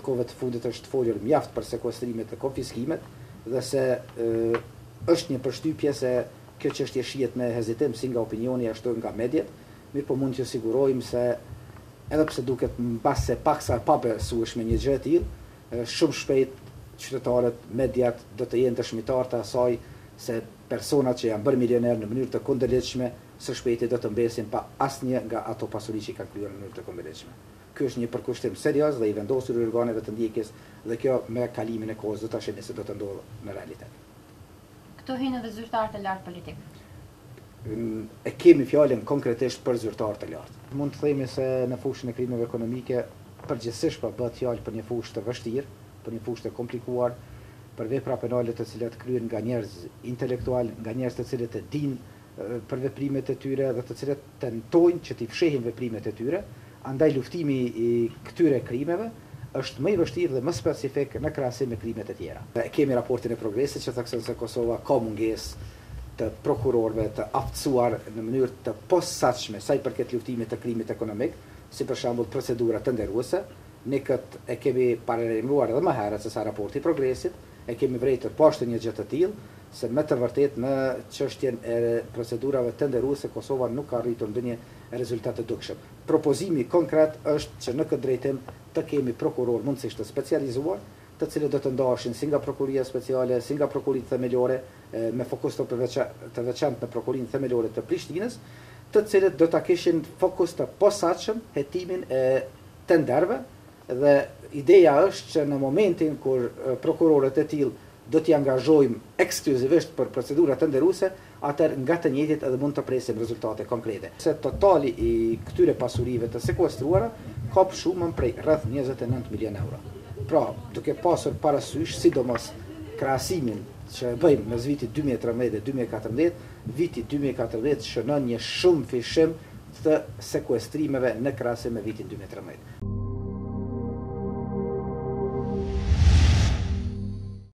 kohëve të fundit është folur mjaft për sekuestrimet e konfiskimet dhe se është një përshtypje se kjo çështje shihet me hezitim si nga opinioni ashtu nga mediat, mirë po mund t'ju sigurojmë se edhe pse duket mbase paksa pa besueshme një gjë e tillë, shumë shpejt qytetarët, mediat do të jenë dëshmitar të asaj se personat që janë bërë milioner në mënyrë të kundërligjshme së shpejti do të mbesin pa asnjë nga ato pasuri që kanë kryer në mënyrë të kundërligjshme. Ky është një përkushtim serioz dhe i vendosur organeve të ndjekjes dhe kjo me kalimin e kohës do ta shihni se do të ndodhë në realitet. Këto hinë edhe zyrtarë të lartë politik. E kemi fjalën konkretisht për zyrtarë të lartë. Mund të themi se në fushën e krimeve ekonomike përgjithsisht po bëhet fjalë për një fushë të vështirë, për një fushë të komplikuar, për vepra penale të cilat kryen nga njerëz intelektual, nga njerëz të cilët e dinë për veprimet e tyre dhe të cilët tentojnë që t'i fshehin veprimet e tyre. Andaj luftimi i këtyre krimeve është më i vështirë dhe më specifik në krahasim me krimet e tjera. Kemi raportin e progresit që thekson se Kosova ka mungesë të prokurorëve të aftësuar në mënyrë të posaçme sa i përket luftimit të krimit ekonomik, si për shembull procedura të nderuese. Ne këtë e kemi paralajmëruar edhe më herët se sa raporti i progresit, e kemi vërejtur poshtë një gjë të tillë, se me të vërtet në çështjen e procedurave të nderuese Kosova nuk ka arritur ndonjë rezultat të dukshëm. Propozimi konkret është që në këtë drejtim të kemi prokuror mundësisht të specializuar, të cilët do të ndaheshin si nga prokuria speciale, si nga prokuritë themelore, me fokus të veçantë në prokurinë themelore të Prishtinës, të cilët do ta kishin fokus të posaçëm hetimin e tenderëve dhe ideja është që në momentin kur prokurorët e tillë do t'i angazhojmë ekskluzivisht për procedurat të nderuese, atëherë nga të njëjtit edhe mund të presim rezultate konkrete. Se totali i këtyre pasurive të sekuestruara ka shumën prej rreth 29 milion euro. Pra, duke pasur parasysh sidomos krahasimin që bëjmë mes vitit 2013 dhe 2014, viti 2014 shënon një shumë fishim të sekuestrimeve në krahasim me vitin 2013.